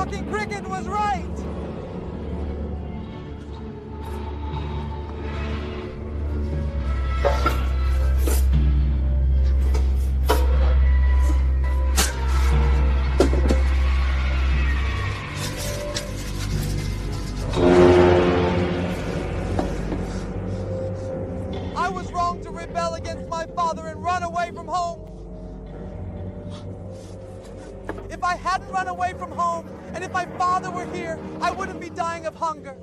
talking cricket was right! I was wrong to rebel against my father and run away from home. If I hadn't run away from home, and if my father were here, I wouldn't be dying of hunger.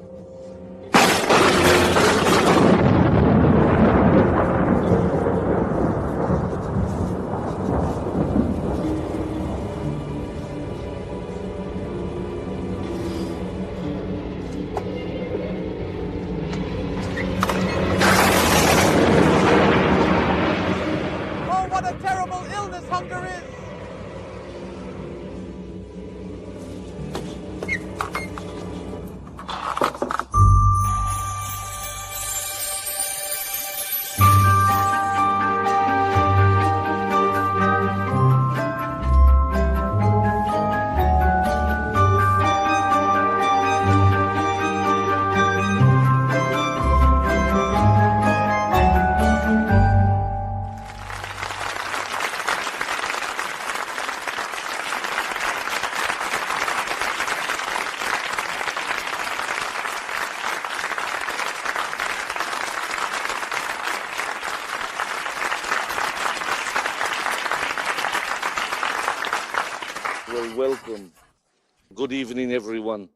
Oh, what a terrible illness hunger is! Well, welcome. Good evening, everyone.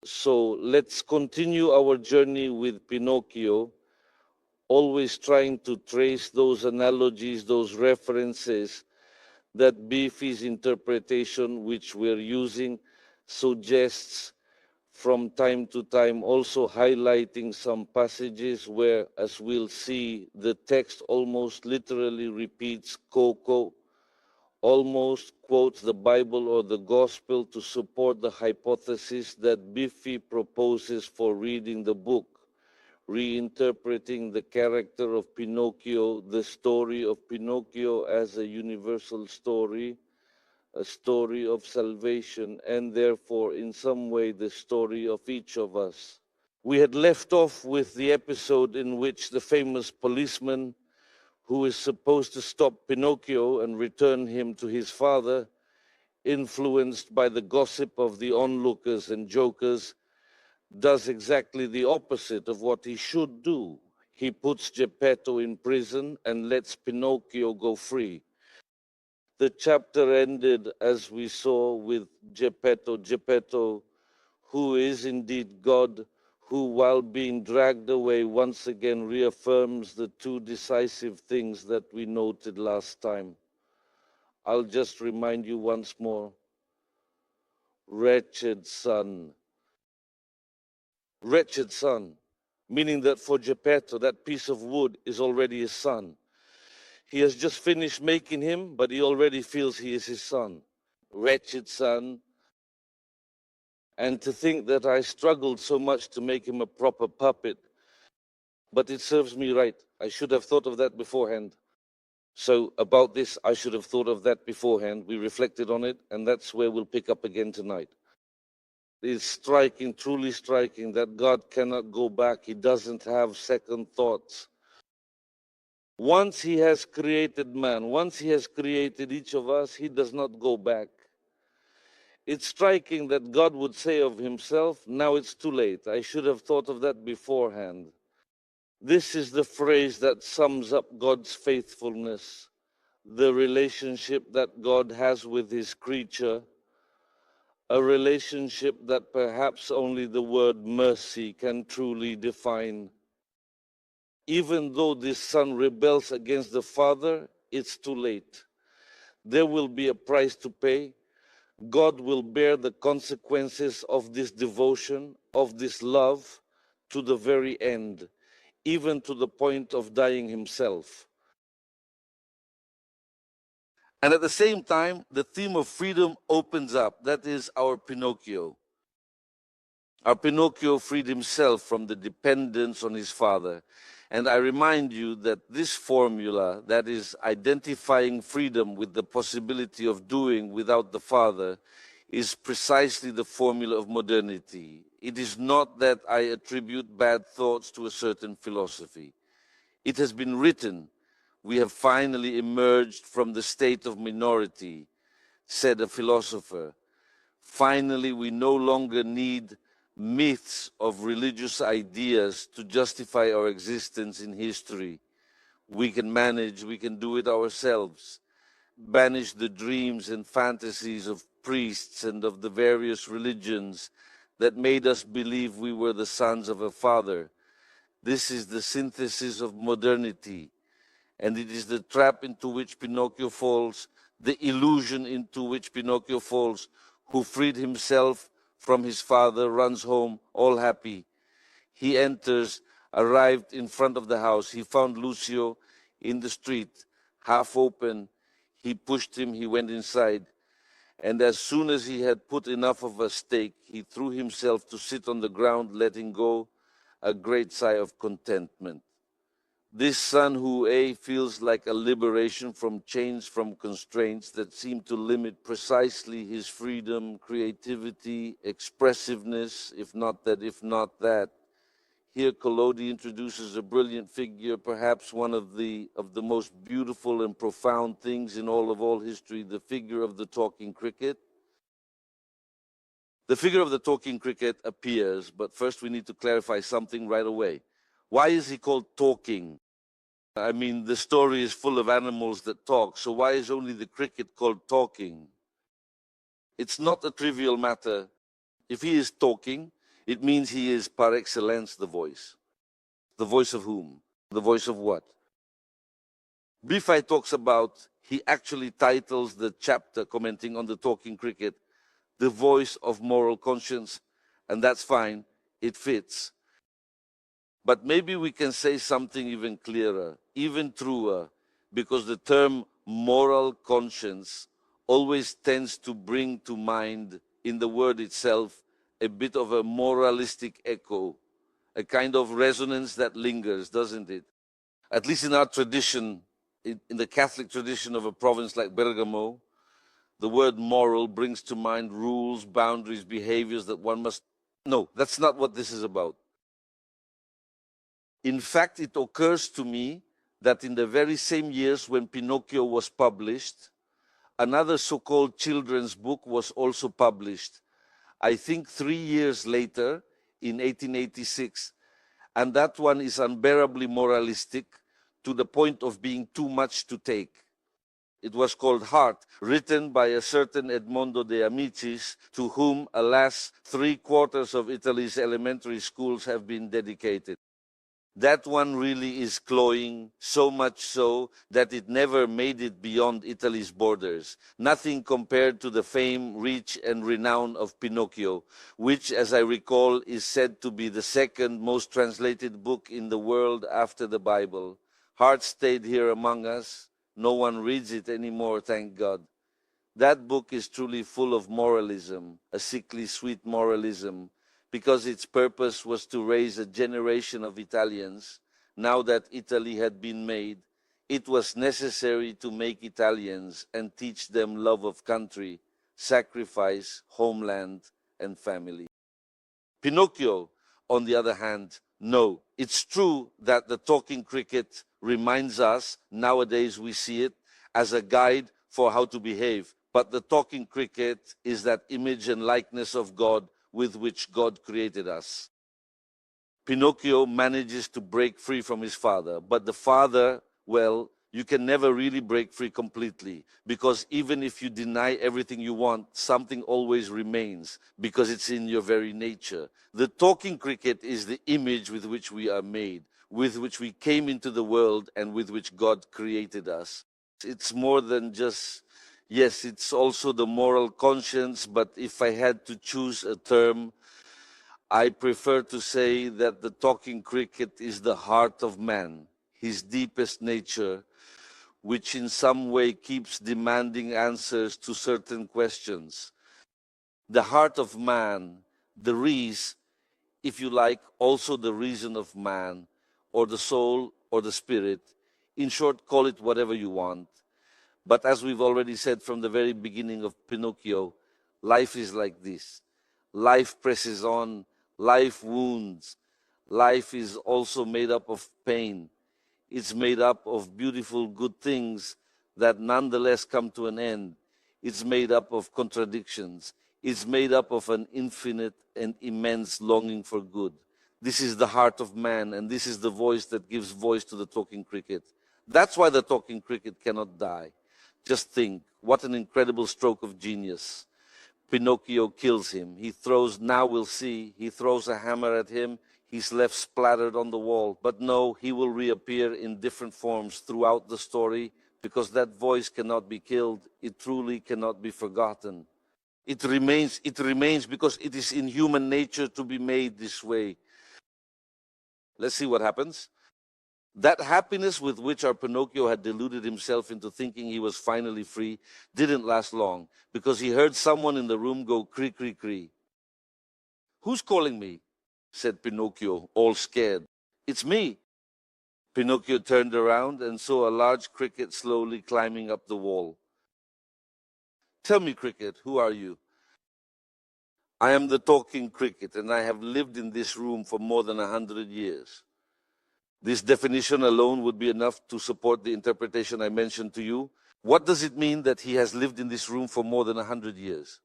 So let's continue our journey with Pinocchio, always trying to trace those analogies, those references that Beefy's interpretation, which we're using, suggests from time to time, also highlighting some passages where, as we'll see, the text almost literally repeats Coco, almost quotes the Bible or the Gospel to support the hypothesis that Beefy proposes for reading the book, reinterpreting the character of Pinocchio, the story of Pinocchio as a universal story, a story of salvation, and therefore, in some way, the story of each of us. We had left off with the episode in which the famous policeman, who is supposed to stop Pinocchio and return him to his father, influenced by the gossip of the onlookers and jokers, does exactly the opposite of what he should do. He puts Geppetto in prison and lets Pinocchio go free. The chapter ended, as we saw, with Geppetto, who is indeed God, who, while being dragged away, once again reaffirms the two decisive things that we noted last time. I'll just remind you once more. Wretched son. Wretched son, meaning that for Geppetto, that piece of wood is already his son. He has just finished making him, but he already feels he is his son. Wretched son. And to think that I struggled so much to make him a proper puppet, but it serves me right. I should have thought of that beforehand. So about this, I should have thought of that beforehand. We reflected on it, and that's where we'll pick up again tonight. It's striking, truly striking, that God cannot go back. He doesn't have second thoughts. Once he has created man, once he has created each of us, he does not go back. It's striking that God would say of himself, now it's too late. I should have thought of that beforehand. This is the phrase that sums up God's faithfulness, the relationship that God has with his creature, a relationship that perhaps only the word mercy can truly define. Even though this son rebels against the father, it's too late. There will be a price to pay. God will bear the consequences of this devotion, of this love, to the very end, even to the point of dying himself. And at the same time, the theme of freedom opens up. That is our Pinocchio. Our Pinocchio freed himself from the dependence on his father. And I remind you that this formula, that is identifying freedom with the possibility of doing without the father, is precisely the formula of modernity. It is not that I attribute bad thoughts to a certain philosophy. It has been written, we have finally emerged from the state of minority, said a philosopher. Finally, we no longer need myths of religious ideas to justify our existence in history. We can manage, we can do it ourselves. Banish the dreams and fantasies of priests and of the various religions that made us believe we were the sons of a father. This is the synthesis of modernity, and it is the trap into which Pinocchio falls, the illusion into which Pinocchio falls, who freed himself from his father, runs home all happy. He enters, arrived in front of the house. He found Lucio in the street, half open. He pushed him, he went inside. And as soon as he had put enough of a stake, he threw himself to sit on the ground, letting go a great sigh of contentment. This son who feels like a liberation from chains, from constraints that seem to limit precisely his freedom, creativity, expressiveness, if not that. Here Collodi introduces a brilliant figure, perhaps one of the most beautiful and profound things in all history, the figure of the talking cricket. The figure of the talking cricket appears, but first we need to clarify something right away. Why is he called talking? I mean, the story is full of animals that talk, so why is only the cricket called talking? It's not a trivial matter. If he is talking, it means he is par excellence the voice. The voice of whom? The voice of what? Bifai talks about, he actually titles the chapter commenting on the talking cricket, The Voice of Moral Conscience, and that's fine, it fits. But maybe we can say something even clearer, even truer, because the term moral conscience always tends to bring to mind, in the word itself, a bit of a moralistic echo, a kind of resonance that lingers, doesn't it? At least in our tradition, in the Catholic tradition of a province like Bergamo, the word moral brings to mind rules, boundaries, behaviors that one must... No, that's not what this is about. In fact, it occurs to me that in the very same years when Pinocchio was published, another so-called children's book was also published. I think 3 years later, in 1886, and that one is unbearably moralistic to the point of being too much to take. It was called Heart, written by a certain Edmondo de Amicis, to whom, alas, 3/4 of Italy's elementary schools have been dedicated. That one really is cloying, so much so that it never made it beyond Italy's borders. Nothing compared to the fame, reach, and renown of Pinocchio, which, as I recall, is said to be the second most translated book in the world after the Bible. Heart stayed here among us. No one reads it anymore, thank God. That book is truly full of moralism, a sickly sweet moralism, because its purpose was to raise a generation of Italians. Now that Italy had been made, it was necessary to make Italians and teach them love of country, sacrifice, homeland, and family. Pinocchio, on the other hand, no. It's true that the talking cricket reminds us, nowadays we see it, as a guide for how to behave. But the talking cricket is that image and likeness of God with which God created us. Pinocchio manages to break free from his father, but the father, well, you can never really break free completely, because even if you deny everything you want, something always remains, because it's in your very nature. The talking cricket is the image with which we are made, with which we came into the world, and with which God created us. It's more than just... Yes, it's also the moral conscience, but if I had to choose a term, I prefer to say that the talking cricket is the heart of man, his deepest nature, which in some way keeps demanding answers to certain questions. The heart of man, the reason, if you like, also the reason of man, or the soul, or the spirit. In short, call it whatever you want. But as we've already said from the very beginning of Pinocchio, Life is like this. Life presses on, life wounds. Life is also made up of pain. It's made up of beautiful, good things that nonetheless come to an end. It's made up of contradictions. It's made up of an infinite and immense longing for good. This is the heart of man, and this is the voice that gives voice to the talking cricket. That's why the talking cricket cannot die. Just think, what an incredible stroke of genius. Pinocchio kills him. He throws, now we'll see, he throws a hammer at him. He's left splattered on the wall. But no, he will reappear in different forms throughout the story because that voice cannot be killed. It truly cannot be forgotten. It remains because it is in human nature to be made this way. Let's see what happens. That happiness with which our Pinocchio had deluded himself into thinking he was finally free didn't last long, because he heard someone in the room go cree, cree, cree. "Who's calling me?" said Pinocchio, all scared. "It's me." Pinocchio turned around and saw a large cricket slowly climbing up the wall. "Tell me, cricket, who are you?" "I am the talking cricket, and I have lived in this room for more than 100 years. This definition alone would be enough to support the interpretation I mentioned to you. What does it mean that he has lived in this room for more than 100 years?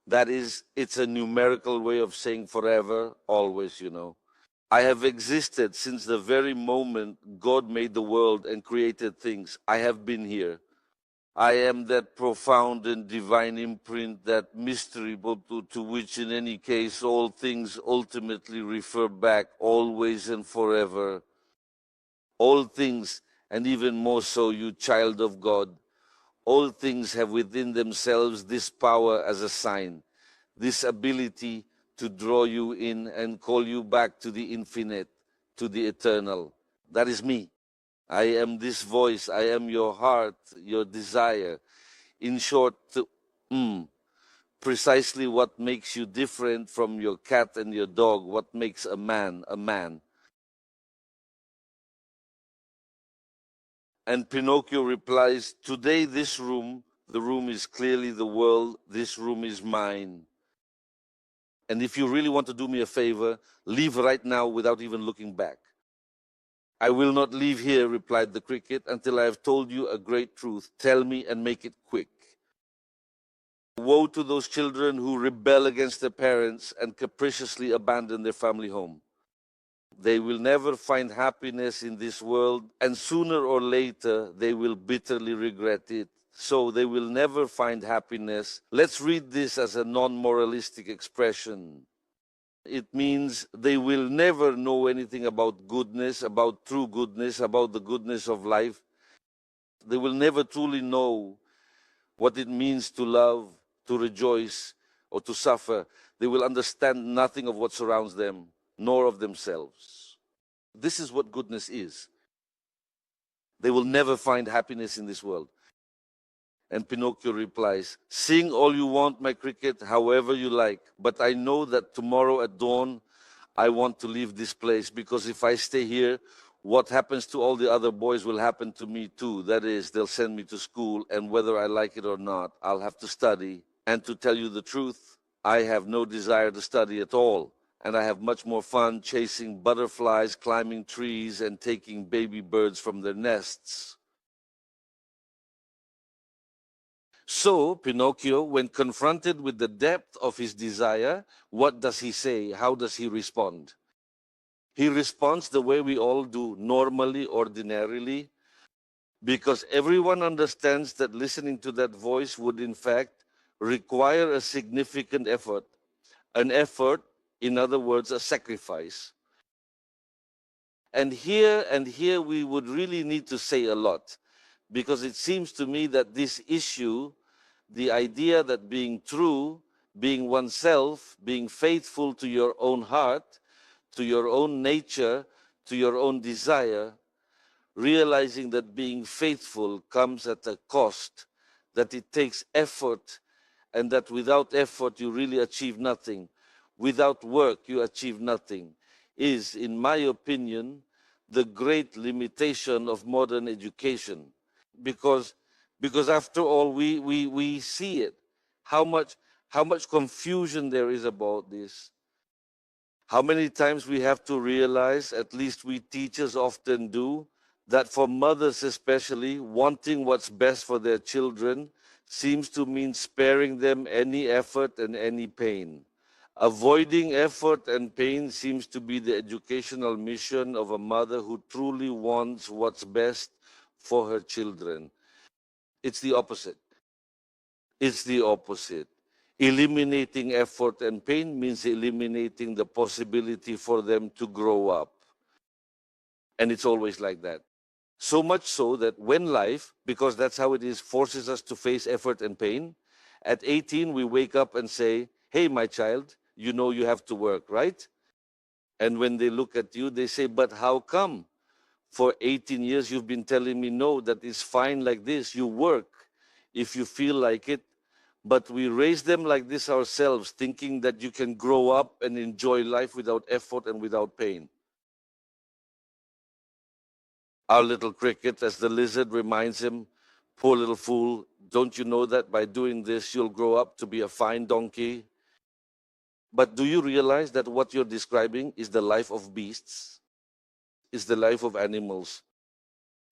That is, it's a numerical way of saying forever, always, you know. I have existed since the very moment God made the world and created things. I have been here. I am that profound and divine imprint, that mystery to which in any case all things ultimately refer back, always and forever. All things, and even more so, you child of God, all things have within themselves this power as a sign, this ability to draw you in and call you back to the infinite, to the eternal. That is me. I am this voice. I am your heart, your desire. In short, precisely what makes you different from your cat and your dog, what makes a man a man. And Pinocchio replies, "Today this room, the room is clearly the world, this room is mine. And if you really want to do me a favor, leave right now without even looking back." "I will not leave here," replied the cricket, "until I have told you a great truth. Tell me and make it quick." Woe to those children who rebel against their parents and capriciously abandon their family home. They will never find happiness in this world, and sooner or later they will bitterly regret it. So they will never find happiness. Let's read this as a non-moralistic expression. It means they will never know anything about goodness, about true goodness, about the goodness of life. They will never truly know what it means to love, to rejoice, or to suffer. They will understand nothing of what surrounds them, nor of themselves. This is what goodness is. They will never find happiness in this world. And Pinocchio replies, "Sing all you want, my cricket, however you like. But I know that tomorrow at dawn, I want to leave this place, because if I stay here, what happens to all the other boys will happen to me too. That is, they'll send me to school, and whether I like it or not, I'll have to study. And to tell you the truth, I have no desire to study at all. And I have much more fun chasing butterflies, climbing trees, and taking baby birds from their nests." So, Pinocchio, when confronted with the depth of his desire, what does he say? How does he respond? He responds the way we all do, normally, ordinarily, because everyone understands that listening to that voice would, in fact, require a significant effort. An effort, in other words, a sacrifice. And here we would really need to say a lot, because it seems to me that this issue, the idea that being true, being oneself, being faithful to your own heart, to your own nature, to your own desire, realizing that being faithful comes at a cost, that it takes effort, and that without effort you really achieve nothing. Without work you achieve nothing, is, in my opinion, the great limitation of modern education. Because after all, we see it. How how much confusion there is about this. How many times we have to realize, at least we teachers often do, that for mothers especially, wanting what's best for their children seems to mean sparing them any effort and any pain. Avoiding effort and pain seems to be the educational mission of a mother who truly wants what's best for her children. It's the opposite. It's the opposite. Eliminating effort and pain means eliminating the possibility for them to grow up. And it's always like that. So much so that when life, because that's how it is, forces us to face effort and pain, at 18 we wake up and say, hey, my child, you know you have to work, right? And when they look at you, they say, but how come? For 18 years you've been telling me, no, that is fine like this. You work if you feel like it. But we raise them like this ourselves, thinking that you can grow up and enjoy life without effort and without pain. Our little cricket, as the lizard reminds him, poor little fool, don't you know that by doing this you'll grow up to be a fine donkey? But do you realize that what you're describing is the life of beasts, is the life of animals?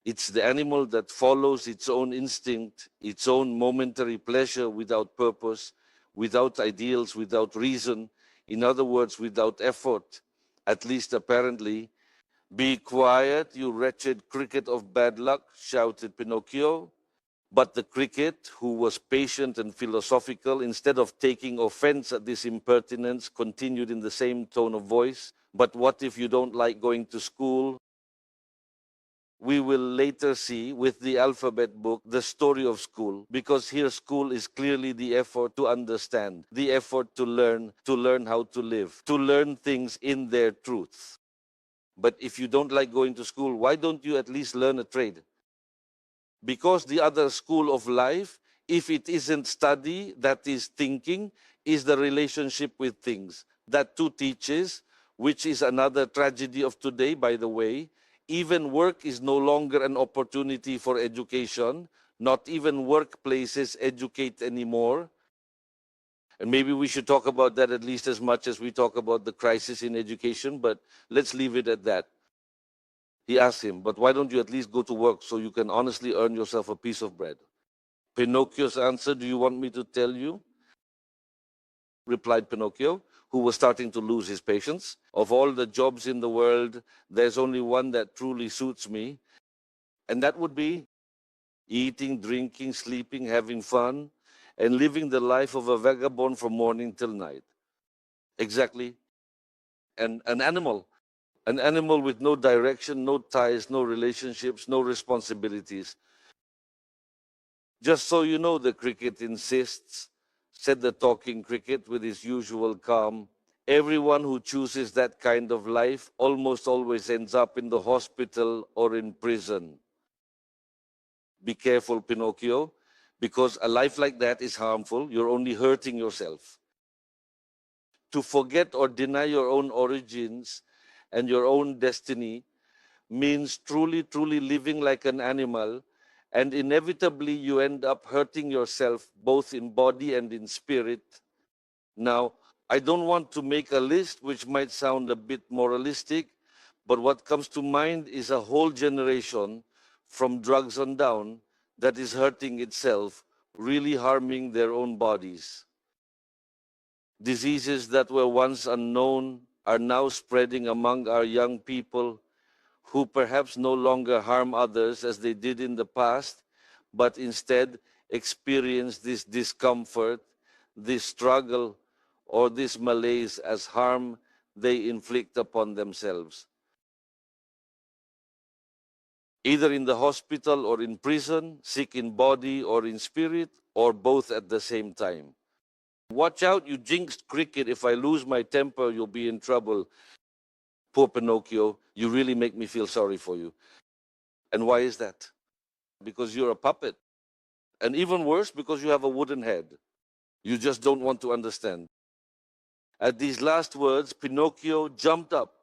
It's the animal that follows its own instinct, its own momentary pleasure without purpose, without ideals, without reason, in other words, without effort, at least apparently. Be quiet, you wretched cricket of bad luck, shouted Pinocchio. But the cricket, who was patient and philosophical, instead of taking offense at this impertinence, continued in the same tone of voice. But what if you don't like going to school? We will later see with the alphabet book the story of school, because here school is clearly the effort to understand, the effort to learn how to live, to learn things in their truth. But if you don't like going to school, why don't you at least learn a trade? Because the other school of life, if it isn't study, that is thinking, is the relationship with things. That too teaches, which is another tragedy of today, by the way. Even work is no longer an opportunity for education. Not even workplaces educate anymore. And maybe we should talk about that at least as much as we talk about the crisis in education, but let's leave it at that. He asked him, but why don't you at least go to work so you can honestly earn yourself a piece of bread? Pinocchio's answer, do you want me to tell you? Replied Pinocchio, who was starting to lose his patience. Of all the jobs in the world, there's only one that truly suits me. And that would be eating, drinking, sleeping, having fun, and living the life of a vagabond from morning till night. Exactly. And an animal with no direction, no ties, no relationships, no responsibilities. Just so you know, the cricket insists, said the talking cricket with his usual calm. Everyone who chooses that kind of life almost always ends up in the hospital or in prison. Be careful, Pinocchio, because a life like that is harmful. You're only hurting yourself. To forget or deny your own origins and your own destiny means truly living like an animal, and inevitably you end up hurting yourself both in body and in spirit. Now, I don't want to make a list which might sound a bit moralistic, but what comes to mind is a whole generation from drugs on down that is hurting itself, really harming their own bodies. Diseases that were once unknown are now spreading among our young people, who perhaps no longer harm others as they did in the past, but instead experience this discomfort, this struggle, or this malaise as harm they inflict upon themselves. Either in the hospital or in prison, sick in body or in spirit, or both at the same time. Watch out, you jinxed cricket. If I lose my temper, you'll be in trouble. Poor Pinocchio, you really make me feel sorry for you. And why is that? Because you're a puppet. And even worse, because you have a wooden head. You just don't want to understand. At these last words, Pinocchio jumped up,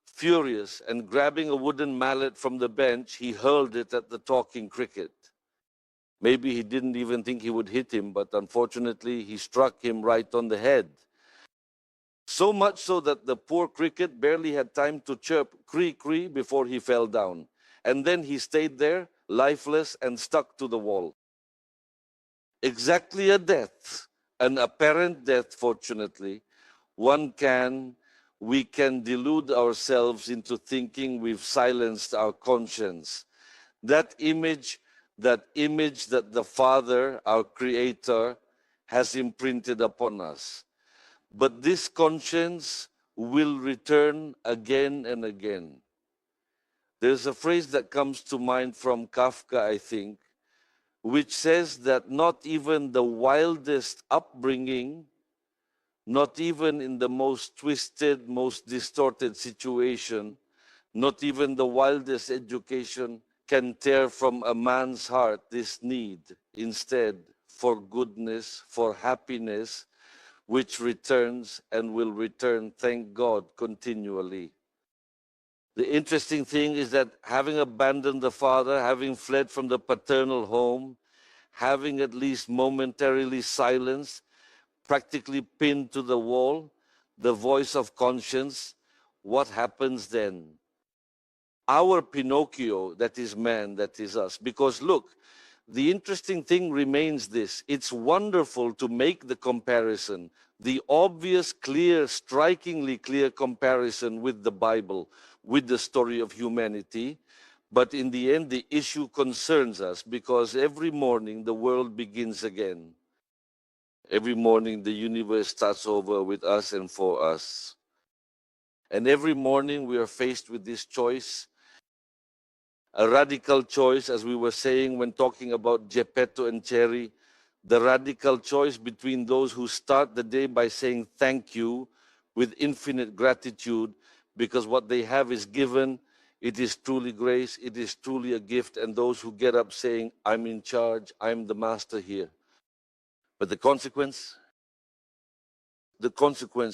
furious, and grabbing a wooden mallet from the bench, he hurled it at the talking cricket. Maybe he didn't even think he would hit him, but unfortunately he struck him right on the head. So much so that the poor cricket barely had time to chirp "cree cree" before he fell down. And then he stayed there, lifeless and stuck to the wall. Exactly a death, an apparent death, fortunately. We can delude ourselves into thinking we've silenced our conscience. That image that the Father, our Creator, has imprinted upon us. But this conscience will return again and again. There's a phrase that comes to mind from Kafka, I think, which says that not even the wildest upbringing, not even in the most twisted, most distorted situation, not even the wildest education can tear from a man's heart this need, instead, for goodness, for happiness, which returns and will return, thank God, continually. The interesting thing is that having abandoned the father, having fled from the paternal home, having at least momentarily silenced, practically pinned to the wall, the voice of conscience, what happens then? Our Pinocchio, that is man, that is us. Because look, the interesting thing remains this. It's wonderful to make the comparison, the obvious, clear, strikingly clear comparison with the Bible, with the story of humanity. But in the end, the issue concerns us because every morning the world begins again. Every morning the universe starts over with us and for us. And every morning we are faced with this choice, a radical choice, as we were saying when talking about Geppetto and Cherry, the radical choice between those who start the day by saying thank you with infinite gratitude because what they have is given, it is truly grace, it is truly a gift, and those who get up saying, I'm in charge, I'm the master here. But the consequence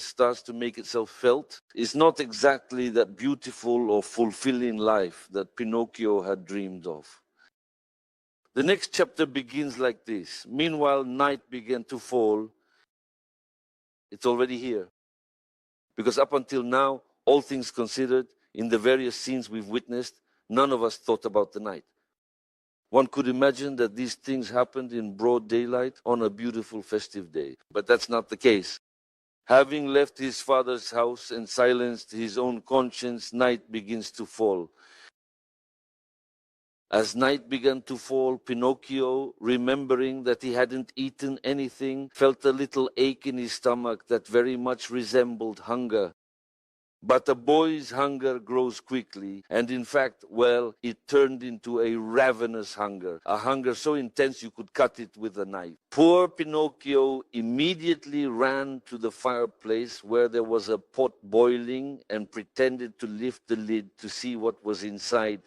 starts to make itself felt. It's not exactly that beautiful or fulfilling life that Pinocchio had dreamed of. The next chapter begins like this. Meanwhile, night began to fall. It's already here. Because up until now, all things considered, in the various scenes we've witnessed, none of us thought about the night. One could imagine that these things happened in broad daylight on a beautiful festive day. But that's not the case. Having left his father's house and silenced his own conscience, night begins to fall. As night began to fall, Pinocchio, remembering that he hadn't eaten anything, felt a little ache in his stomach that very much resembled hunger. But a boy's hunger grows quickly, and in fact, well, it turned into a ravenous hunger, a hunger so intense you could cut it with a knife. Poor Pinocchio immediately ran to the fireplace where there was a pot boiling and pretended to lift the lid to see what was inside.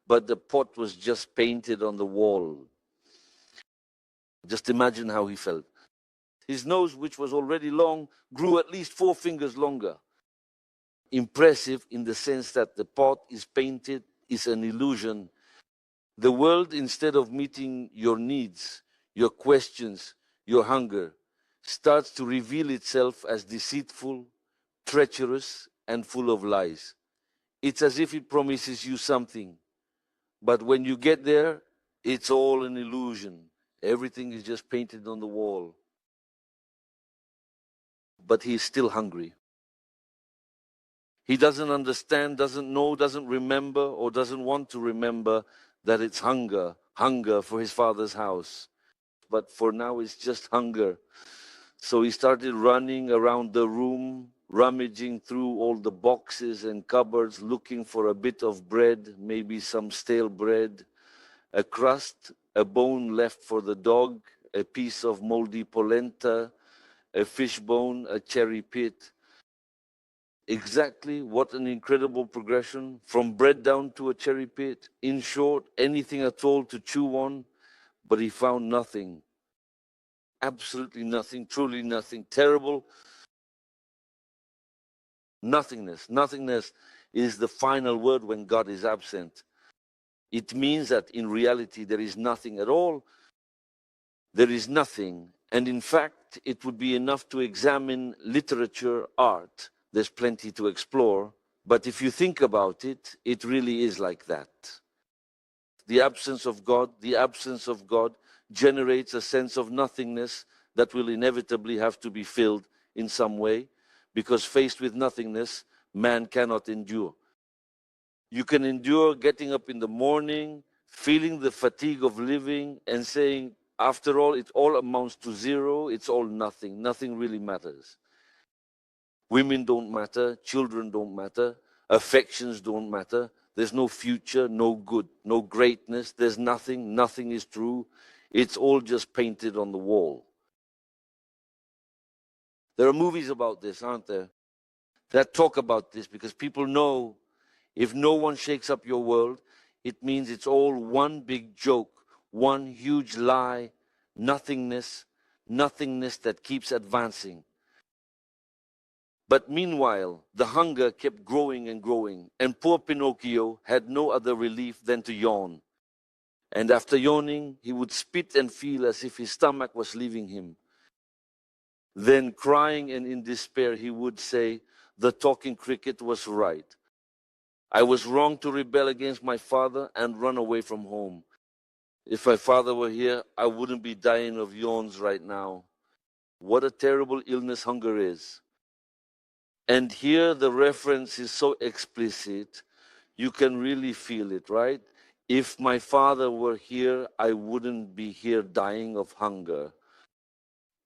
But the pot was just painted on the wall. Just imagine how he felt. His nose, which was already long, grew at least 4 fingers longer. Impressive in the sense that the pot is painted is an illusion. The world, instead of meeting your needs, your questions, your hunger, starts to reveal itself as deceitful, treacherous, and full of lies. It's as if it promises you something. But when you get there, it's all an illusion. Everything is just painted on the wall. But he's still hungry. He doesn't understand, doesn't know, doesn't remember, or doesn't want to remember that it's hunger for his father's house. But for now, it's just hunger. So he started running around the room, rummaging through all the boxes and cupboards, looking for a bit of bread, maybe some stale bread, a crust, a bone left for the dog, a piece of moldy polenta, a fish bone, a cherry pit. Exactly, what an incredible progression from bread down to a cherry pit. In short, anything at all to chew on, but he found nothing. Absolutely nothing, truly nothing. Terrible nothingness. Nothingness is the final word when God is absent. It means that in reality there is nothing at all, there is nothing. And in fact, it would be enough to examine literature, art. There's plenty to explore. But if you think about it, it really is like that. The absence of God generates a sense of nothingness that will inevitably have to be filled in some way, because faced with nothingness, man cannot endure. You can endure getting up in the morning, feeling the fatigue of living, and saying, after all, it all amounts to zero, it's all nothing. Nothing really matters. Women don't matter, children don't matter, affections don't matter. There's no future, no good, no greatness. There's nothing. Nothing is true. It's all just painted on the wall. There are movies about this, aren't there, that talk about this, because people know if no one shakes up your world, it means it's all one big joke, one huge lie, nothingness that keeps advancing. But meanwhile, the hunger kept growing and growing, and poor Pinocchio had no other relief than to yawn. And after yawning, he would spit and feel as if his stomach was leaving him. Then, crying and in despair, he would say, "The talking cricket was right. I was wrong to rebel against my father and run away from home. If my father were here, I wouldn't be dying of yawns right now." What a terrible illness hunger is. And here the reference is so explicit, you can really feel it, right? If my father were here, I wouldn't be here dying of hunger.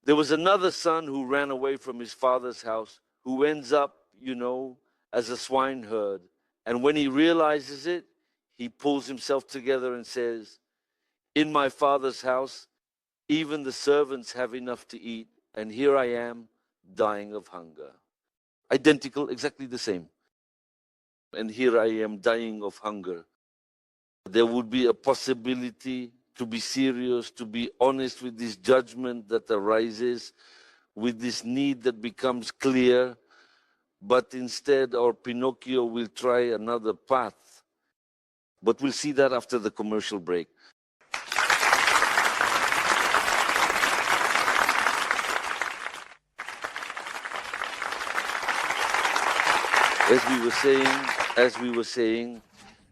There was another son who ran away from his father's house, who ends up, as a swineherd. And when he realizes it, he pulls himself together and says, "In my father's house, even the servants have enough to eat, and here I am, dying of hunger." Identical, exactly the same. And here I am, dying of hunger. There would be a possibility to be serious, to be honest with this judgment that arises, with this need that becomes clear. But instead, our Pinocchio will try another path. But we'll see that after the commercial break. As we were saying,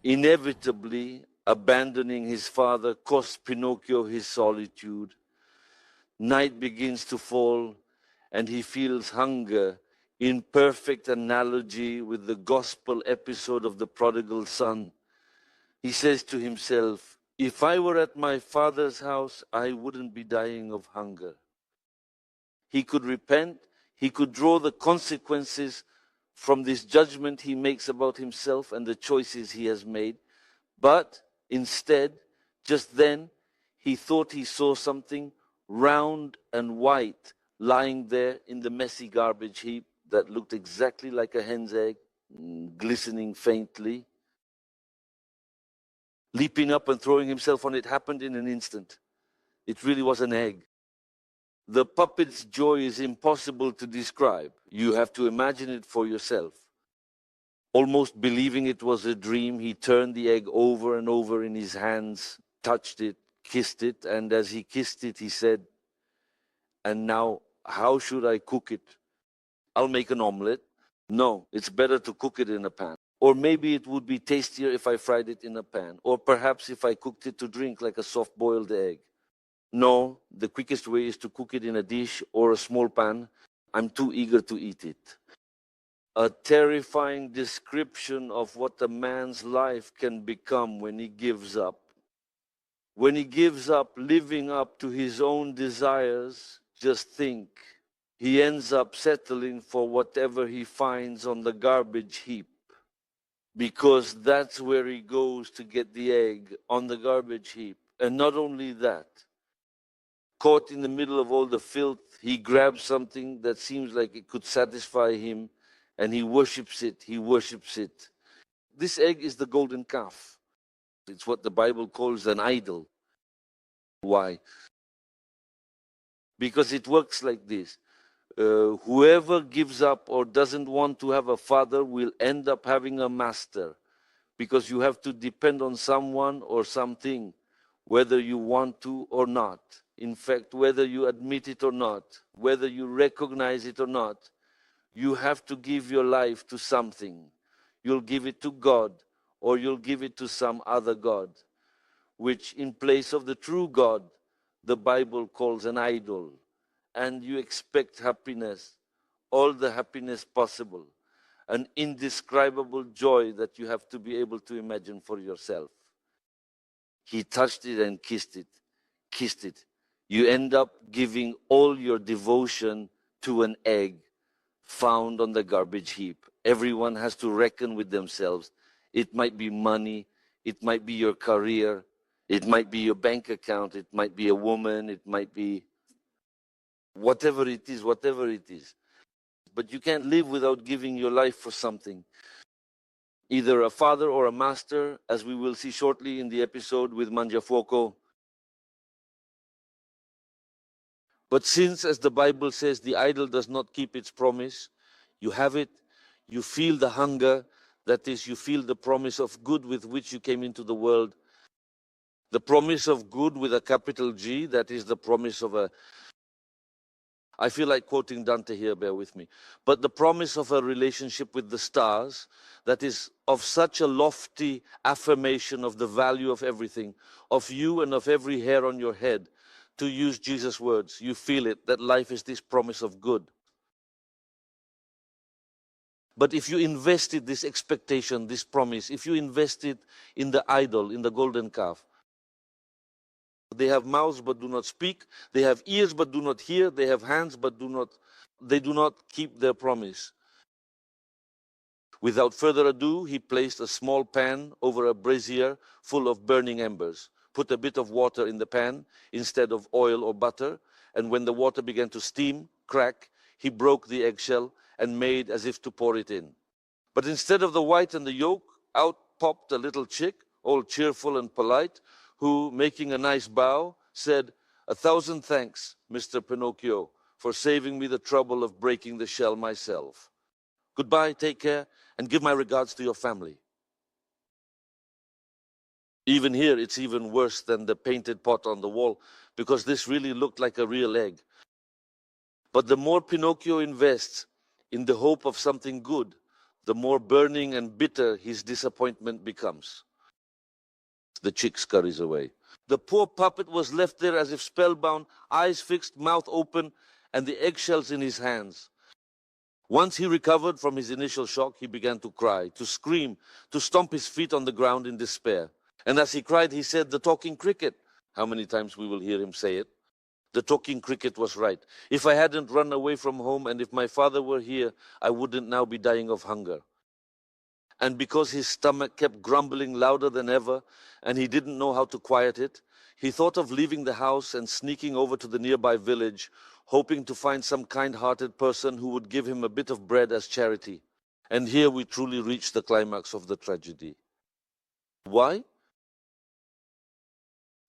inevitably abandoning his father cost Pinocchio his solitude. Night begins to fall, and he feels hunger, in perfect analogy with the gospel episode of the prodigal son. He says to himself, "If I were at my father's house, I wouldn't be dying of hunger." He could repent, he could draw the consequences from this judgment he makes about himself and the choices he has made. But instead, just then, he thought he saw something round and white lying there in the messy garbage heap that looked exactly like a hen's egg, glistening faintly. Leaping up and throwing himself on it happened in an instant. It really was an egg. The puppet's joy is impossible to describe. You have to imagine it for yourself. Almost believing it was a dream, he turned the egg over and over in his hands, touched it, kissed it, and as he kissed it, he said, "And now, how should I cook it? I'll make an omelette. No, it's better to cook it in a pan. Or maybe it would be tastier if I fried it in a pan. Or perhaps if I cooked it to drink like a soft-boiled egg. No, the quickest way is to cook it in a dish or a small pan. I'm too eager to eat it." A terrifying description of what a man's life can become when he gives up. When he gives up living up to his own desires, just think, he ends up settling for whatever he finds on the garbage heap. Because that's where he goes to get the egg, on the garbage heap. And not only that, caught in the middle of all the filth, he grabs something that seems like it could satisfy him, and he worships it, This egg is the golden calf. It's what the Bible calls an idol. Why? Because it works like this. Whoever gives up or doesn't want to have a father will end up having a master, because you have to depend on someone or something, whether you want to or not. In fact, whether you admit it or not, whether you recognize it or not, you have to give your life to something. You'll give it to God, or you'll give it to some other God, which in place of the true God, the Bible calls an idol. And you expect happiness, all the happiness possible, an indescribable joy that you have to be able to imagine for yourself. He touched it and kissed it, kissed it. You end up giving all your devotion to an egg found on the garbage heap. Everyone has to reckon with themselves. It might be money, it might be your career, it might be your bank account, it might be a woman, it might be whatever it is, whatever it is. But you can't live without giving your life for something. Either a father or a master, as we will see shortly in the episode with Mangiafuoco. But since, as the Bible says, the idol does not keep its promise, you have it, you feel the hunger, that is, you feel the promise of good with which you came into the world. The promise of good with a capital G, that is the promise of a, I feel like quoting Dante here, bear with me, but the promise of a relationship with the stars, that is of such a lofty affirmation of the value of everything, of you and of every hair on your head. To use Jesus' words, you feel it, that life is this promise of good. But if you invested this expectation, this promise, if you invested in the idol, in the golden calf, they have mouths but do not speak, they have ears but do not hear, they have hands but they do not keep their promise. Without further ado, he placed a small pan over a brazier full of burning embers, put a bit of water in the pan instead of oil or butter, and when the water began to steam, crack, he broke the eggshell and made as if to pour it in. But instead of the white and the yolk, out popped a little chick, all cheerful and polite, who, making a nice bow, said, "1,000 thanks, Mr. Pinocchio, for saving me the trouble of breaking the shell myself. Goodbye, take care, and give my regards to your family." Even here, it's even worse than the painted pot on the wall, because this really looked like a real egg. But the more Pinocchio invests in the hope of something good, the more burning and bitter his disappointment becomes. The chick scurries away. The poor puppet was left there as if spellbound, eyes fixed, mouth open, and the eggshells in his hands. Once he recovered from his initial shock, he began to cry, to scream, to stomp his feet on the ground in despair. And as he cried, he said, "The talking cricket." How many times we will hear him say it? The talking cricket was right. If I hadn't run away from home and if my father were here, I wouldn't now be dying of hunger. And because his stomach kept grumbling louder than ever, and he didn't know how to quiet it, he thought of leaving the house and sneaking over to the nearby village, hoping to find some kind-hearted person who would give him a bit of bread as charity. And here we truly reach the climax of the tragedy. Why?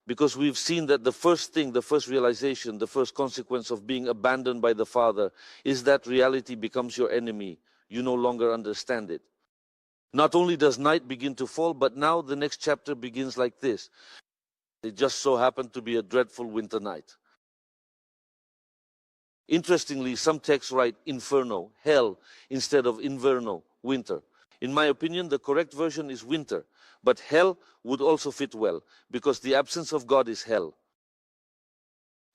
Because we've seen that the first thing, the first realization, the first consequence of being abandoned by the Father is that reality becomes your enemy. You no longer understand it. Not only does night begin to fall, but now the next chapter begins like this. It just so happened to be a dreadful winter night. Interestingly, some texts write inferno, hell, instead of inverno, winter. In my opinion, the correct version is winter, but hell would also fit well, because the absence of God is hell.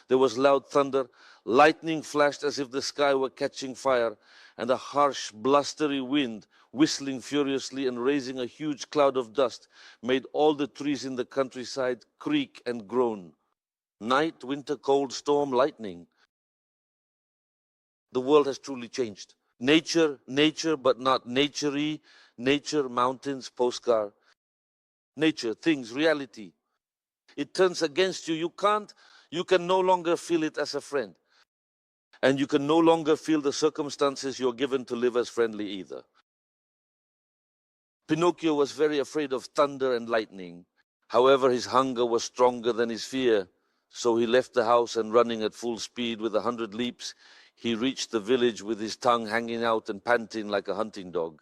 There was loud thunder, lightning flashed as if the sky were catching fire, and a harsh, blustery wind, whistling furiously and raising a huge cloud of dust, made all the trees in the countryside creak and groan. Night, winter, cold, storm, lightning. The world has truly changed. Nature, but not nature-y. Nature, mountains, postcard. Nature, things, reality. It turns against you. You can no longer feel it as a friend. And you can no longer feel the circumstances you're given to live as friendly either. Pinocchio was very afraid of thunder and lightning. However, his hunger was stronger than his fear. So he left the house and running at full speed with 100 leaps, he reached the village with his tongue hanging out and panting like a hunting dog.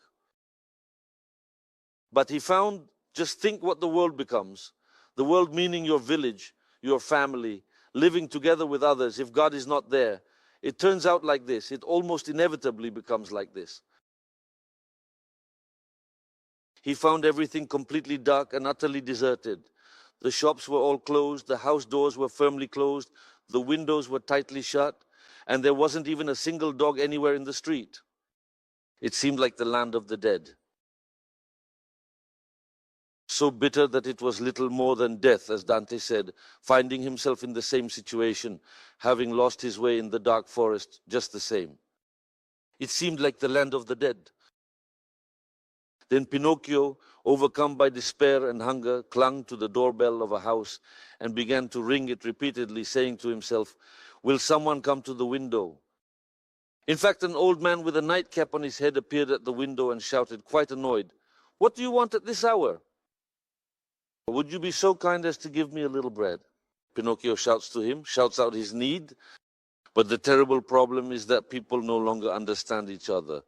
But he found, just think what the world becomes. The world meaning your village, your family, living together with others, if God is not there, it turns out like this. It almost inevitably becomes like this. He found everything completely dark and utterly deserted. The shops were all closed, the house doors were firmly closed, the windows were tightly shut, and there wasn't even a single dog anywhere in the street. It seemed like the land of the dead. So bitter that it was little more than death, as Dante said, finding himself in the same situation, having lost his way in the dark forest just the same. It seemed like the land of the dead. Then Pinocchio, overcome by despair and hunger, clung to the doorbell of a house and began to ring it repeatedly, saying to himself, "Will someone come to the window?" In fact, an old man with a nightcap on his head appeared at the window and shouted, quite annoyed, "What do you want at this hour?" "Would you be so kind as to give me a little bread?" Pinocchio shouts to him, shouts out his need. But the terrible problem is that people no longer understand each other.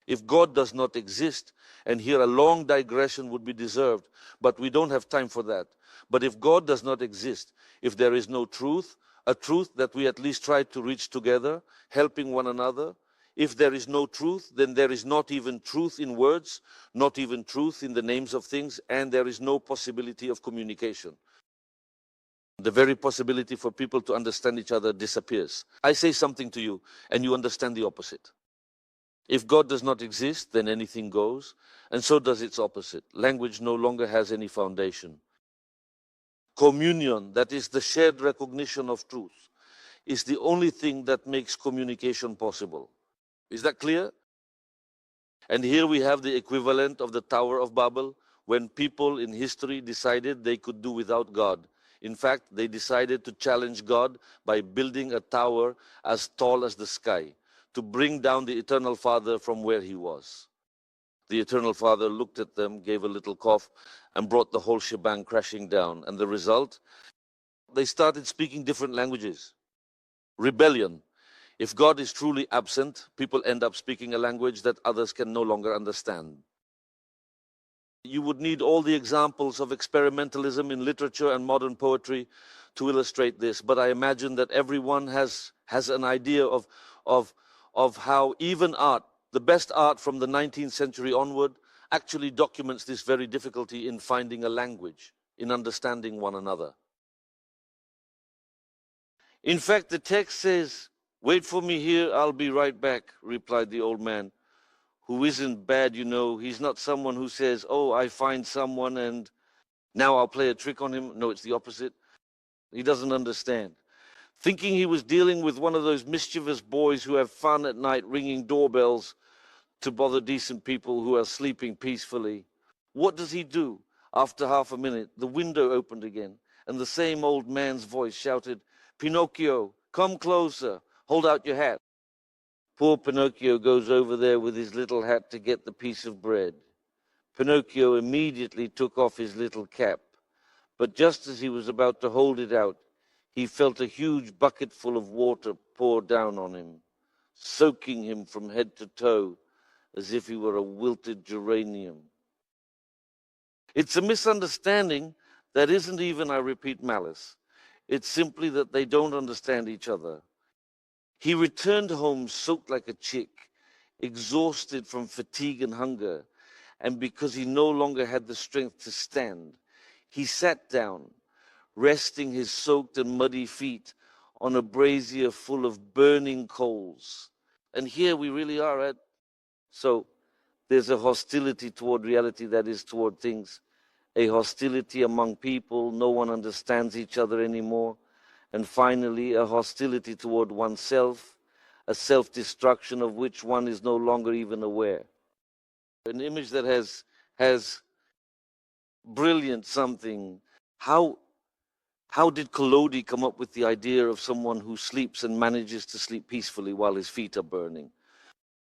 If God does not exist, and here a long digression would be deserved, but we don't have time for that. But if God does not exist, if there is no truth, a truth that we at least try to reach together, helping one another, if there is no truth, then there is not even truth in words, not even truth in the names of things, and there is no possibility of communication. The very possibility for people to understand each other disappears. I say something to you, and you understand the opposite. If God does not exist, then anything goes, and so does its opposite. Language no longer has any foundation. Communion, that is the shared recognition of truth, is the only thing that makes communication possible. Is that clear? And here we have the equivalent of the Tower of Babel, when people in history decided they could do without God. In fact, they decided to challenge God by building a tower as tall as the sky, to bring down the Eternal Father from where he was. The Eternal Father looked at them, gave a little cough, and brought the whole shebang crashing down. And the result? They started speaking different languages. Rebellion. If God is truly absent, people end up speaking a language that others can no longer understand. You would need all the examples of experimentalism in literature and modern poetry to illustrate this, but I imagine that everyone has an idea of how even art, the best art from the 19th century onward, actually documents this very difficulty in finding a language, in understanding one another. In fact, the text says, "Wait for me here, I'll be right back," replied the old man, who isn't bad, you know. He's not someone who says, "Oh, I find someone and now I'll play a trick on him." No, it's the opposite. He doesn't understand. Thinking he was dealing with one of those mischievous boys who have fun at night ringing doorbells to bother decent people who are sleeping peacefully. What does he do? After half a minute, the window opened again, and the same old man's voice shouted, "Pinocchio, come closer, hold out your hat." Poor Pinocchio goes over there with his little hat to get the piece of bread. Pinocchio immediately took off his little cap, but just as he was about to hold it out, he felt a huge bucket full of water pour down on him, soaking him from head to toe as if he were a wilted geranium. It's a misunderstanding that isn't even, I repeat, malice. It's simply that they don't understand each other. He returned home soaked like a chick, exhausted from fatigue and hunger, and because he no longer had the strength to stand, he sat down, resting his soaked and muddy feet on a brazier full of burning coals. And here we really are at. So there's a hostility toward reality, that is, toward things, a hostility among people. No one understands each other anymore. And finally, a hostility toward oneself, a self-destruction of which one is no longer even aware. An image that has brilliant something. How did Collodi come up with the idea of someone who sleeps and manages to sleep peacefully while his feet are burning?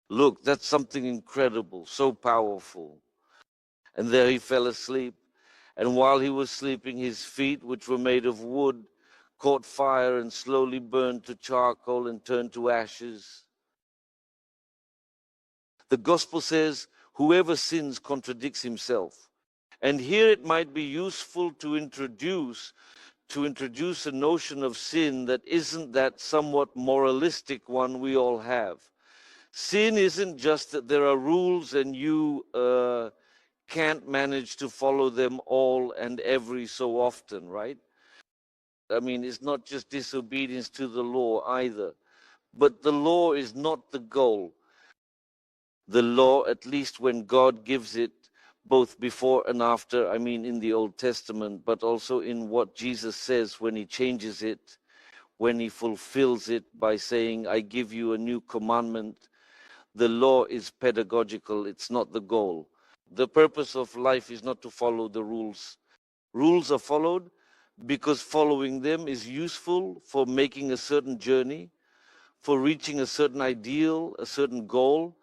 Look, that's something incredible, so powerful. And there he fell asleep. And while he was sleeping, his feet, which were made of wood, caught fire and slowly burned to charcoal and turned to ashes. The gospel says, whoever sins contradicts himself. And here it might be useful to introduce to introduce a notion of sin that isn't that somewhat moralistic one we all have. Sin isn't just that there are rules and you can't manage to follow them all and every so often, right? I mean, it's not just disobedience to the law either. But the law is not the goal. The law, at least when God gives it, both before and after, I mean in the Old Testament, but also in what Jesus says when he changes it, when he fulfills it by saying, I give you a new commandment. The law is pedagogical, it's not the goal. The purpose of life is not to follow the rules. Rules are followed because following them is useful for making a certain journey, for reaching a certain ideal, a certain goal.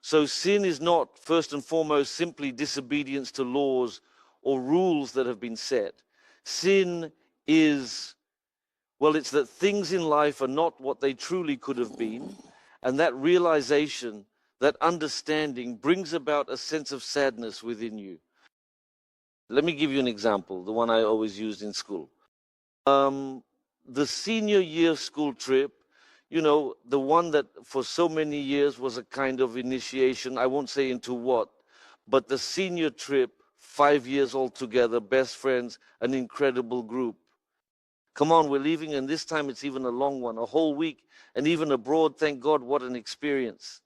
So sin is not, first and foremost, simply disobedience to laws or rules that have been set. Sin is, well, it's that things in life are not what they truly could have been. And that realization, that understanding brings about a sense of sadness within you. Let me give you an example, the one I always used in school. The senior year school trip, you know, the one that for so many years was a kind of initiation, I won't say into what, but the senior trip, 5 years altogether, best friends, an incredible group. Come on, we're leaving, and this time it's even a long one, a whole week, and even abroad, thank God, what an experience.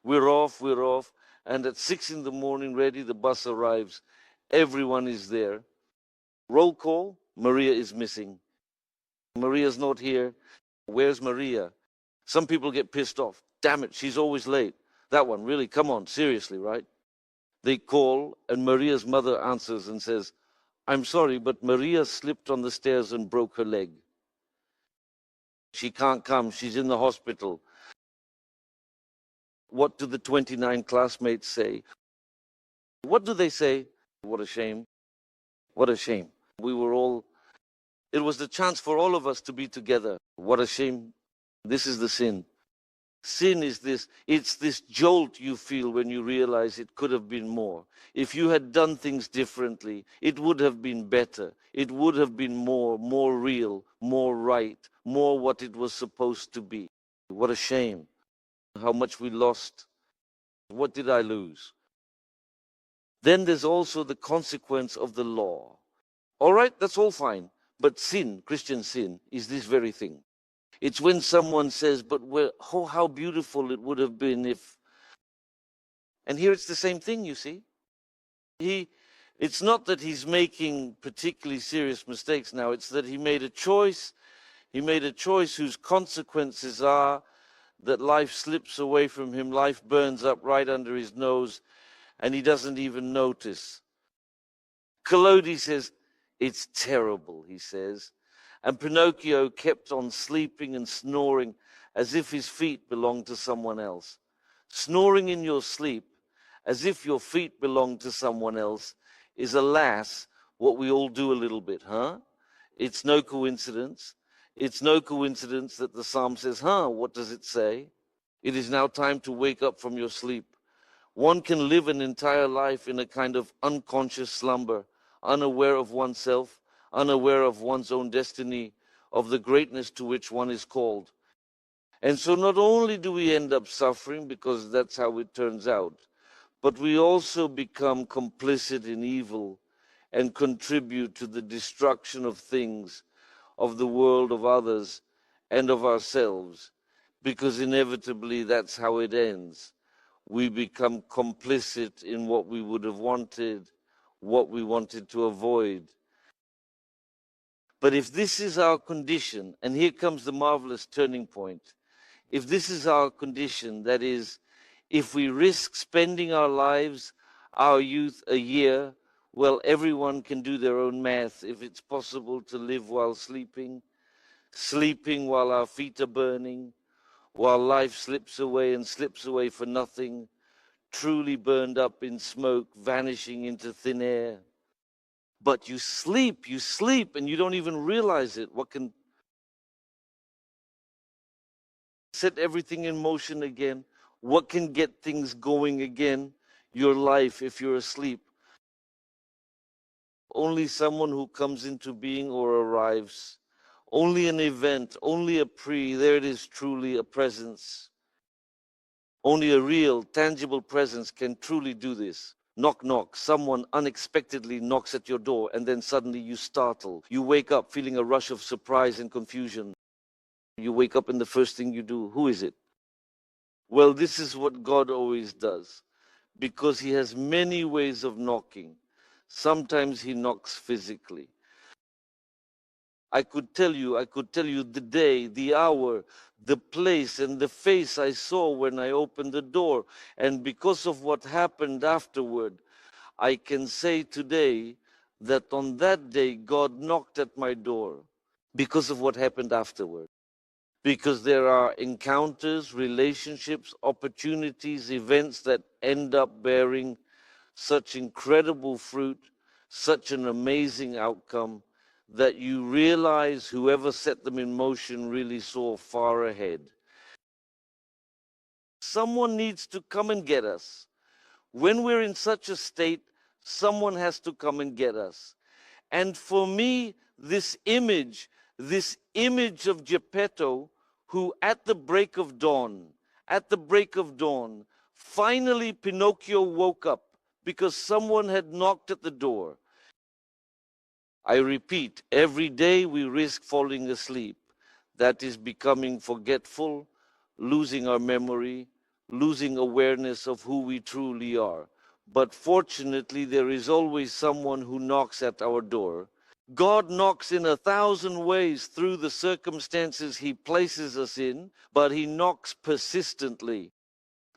We're off, and at 6 in the morning, ready, the bus arrives. Everyone is there. Roll call, Maria is missing. Maria's not here. Where's Maria? Some people get pissed off. Damn it, she's always late. That one, really, come on, seriously, right? They call, and Maria's mother answers and says, I'm sorry, but Maria slipped on the stairs and broke her leg. She can't come, she's in the hospital. What do the 29 classmates say? What do they say? What a shame. What a shame. We were all, it was the chance for all of us to be together. What a shame. This is the sin. Sin is this, it's this jolt you feel when you realize it could have been more. If you had done things differently, it would have been better. It would have been more real, more right, more what it was supposed to be. What a shame. How much we lost. What did I lose? Then there's also the consequence of the law. All right, that's all fine. But sin, Christian sin, is this very thing. It's when someone says, but oh, how beautiful it would have been if... And here it's the same thing, you see. It's not that he's making particularly serious mistakes now. It's that he made a choice. He made a choice whose consequences are that life slips away from him. Life burns up right under his nose, and he doesn't even notice. Collodi says, it's terrible, he says. And Pinocchio kept on sleeping and snoring as if his feet belonged to someone else. Snoring in your sleep as if your feet belong to someone else is, alas, what we all do a little bit, huh? It's no coincidence. It's no coincidence that the psalm says, what does it say? It is now time to wake up from your sleep. One can live an entire life in a kind of unconscious slumber, unaware of oneself, unaware of one's own destiny, of the greatness to which one is called. And so not only do we end up suffering, because that's how it turns out, but we also become complicit in evil and contribute to the destruction of things, of the world, of others, and of ourselves, because inevitably that's how it ends. We become complicit in what we would have wanted, what we wanted to avoid. But if this is our condition, and here comes the marvelous turning point, if this is our condition, that is, if we risk spending our lives, our youth, a year, well, everyone can do their own math. If it's possible to live while sleeping, sleeping while our feet are burning, while life slips away and slips away for nothing, truly burned up in smoke, vanishing into thin air. But you sleep, and you don't even realize it. What can set everything in motion again? What can get things going again? Your life, if you're asleep. only someone who comes into being or arrives, only an event, only a there it is, truly a presence. Only a real, tangible presence can truly do this. Knock, knock. Someone unexpectedly knocks at your door, and then suddenly you startle. You wake up feeling a rush of surprise and confusion. You wake up and the first thing you do, who is it? Well, this is what God always does, because he has many ways of knocking. Sometimes he knocks physically. I could tell you the day, the hour, the place, and the face I saw when I opened the door. And because of what happened afterward, I can say today that on that day, God knocked at my door because of what happened afterward. Because there are encounters, relationships, opportunities, events that end up bearing such incredible fruit, such an amazing outcome, that you realize whoever set them in motion really saw far ahead. Someone needs to come and get us. When we're in such a state, someone has to come and get us. And for me, this image of Geppetto, who at the break of dawn, finally Pinocchio woke up because someone had knocked at the door. I repeat, every day we risk falling asleep. That is becoming forgetful, losing our memory, losing awareness of who we truly are. But fortunately, there is always someone who knocks at our door. God knocks in 1,000 ways through the circumstances he places us in, but he knocks persistently.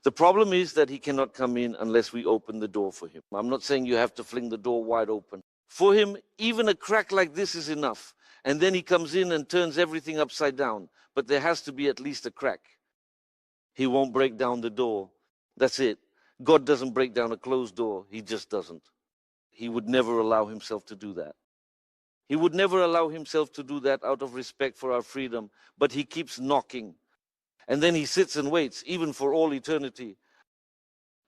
The problem is that he cannot come in unless we open the door for him. I'm not saying you have to fling the door wide open. For him, even a crack like this is enough. And then he comes in and turns everything upside down. But there has to be at least a crack. He won't break down the door. That's it. God doesn't break down a closed door. He just doesn't. He would never allow himself to do that. He would never allow himself to do that out of respect for our freedom. But he keeps knocking. And then he sits and waits, even for all eternity.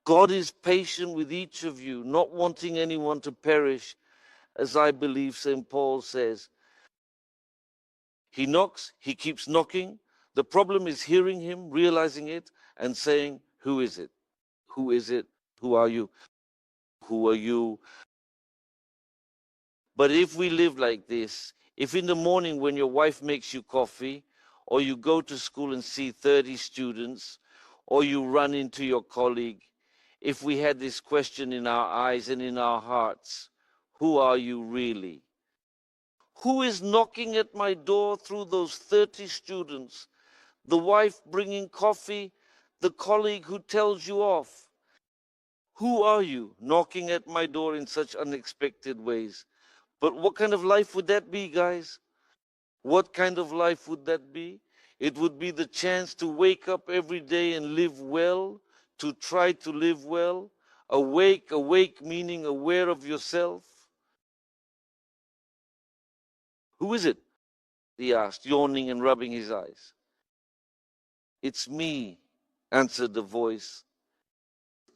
God is patient with each of you, not wanting anyone to perish, as I believe St. Paul says. He knocks, he keeps knocking. The problem is hearing him, realizing it, and saying, who is it? Who is it? Who are you? Who are you? But if we live like this, if in the morning when your wife makes you coffee, or you go to school and see 30 students, or you run into your colleague, if we had this question in our eyes and in our hearts, who are you really? Who is knocking at my door through those 30 students? The wife bringing coffee, the colleague who tells you off. Who are you knocking at my door in such unexpected ways? But what kind of life would that be, guys? What kind of life would that be? It would be the chance to wake up every day and live well, to try to live well. Awake meaning aware of yourself. Who is it? He asked, yawning and rubbing his eyes. It's me, answered the voice.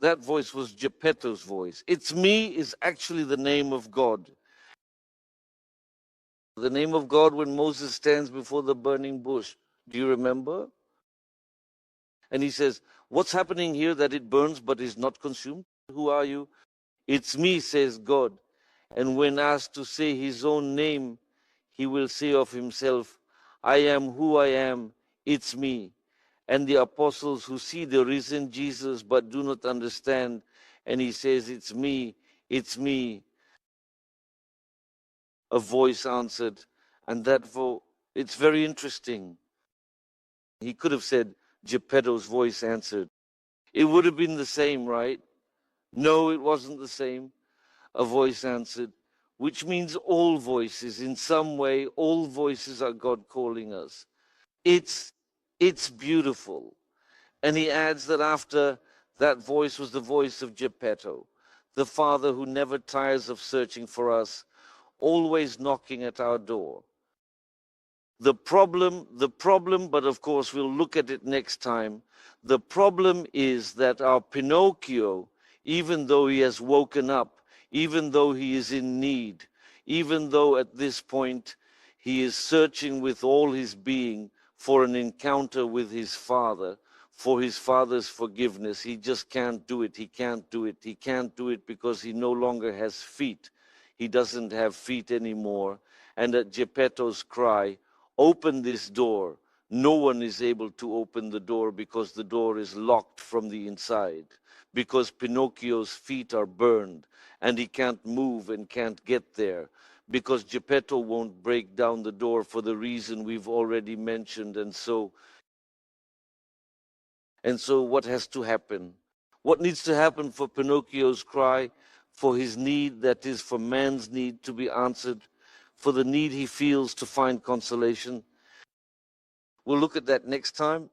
That voice was Geppetto's voice. It's me is actually the name of God. The name of God when Moses stands before the burning bush. Do you remember? And he says, what's happening here that it burns but is not consumed? Who are you? It's me, says God. And when asked to say his own name, he will say of himself, I am who I am, it's me. And the apostles who see the risen Jesus but do not understand, and he says, it's me, it's me. A voice answered, and that it's very interesting. He could have said, Geppetto's voice answered. It would have been the same, right? No, it wasn't the same. A voice answered, which means all voices. In some way, all voices are God calling us. It's beautiful. And he adds that after that voice was the voice of Geppetto, the Father who never tires of searching for us, always knocking at our door. The problem, but of course we'll look at it next time. The problem is that our Pinocchio, even though he has woken up, even though he is in need, even though at this point he is searching with all his being for an encounter with his father, for his father's forgiveness. He just can't do it. He can't do it. He can't do it because he no longer has feet. He doesn't have feet anymore. And at Geppetto's cry, "Open this door," no one is able to open the door because the door is locked from the inside, because Pinocchio's feet are burned and he can't move and can't get there, because Geppetto won't break down the door for the reason we've already mentioned. And so what has to happen? What needs to happen for Pinocchio's cry, for his need, that is, for man's need to be answered, for the need he feels to find consolation? We'll look at that next time.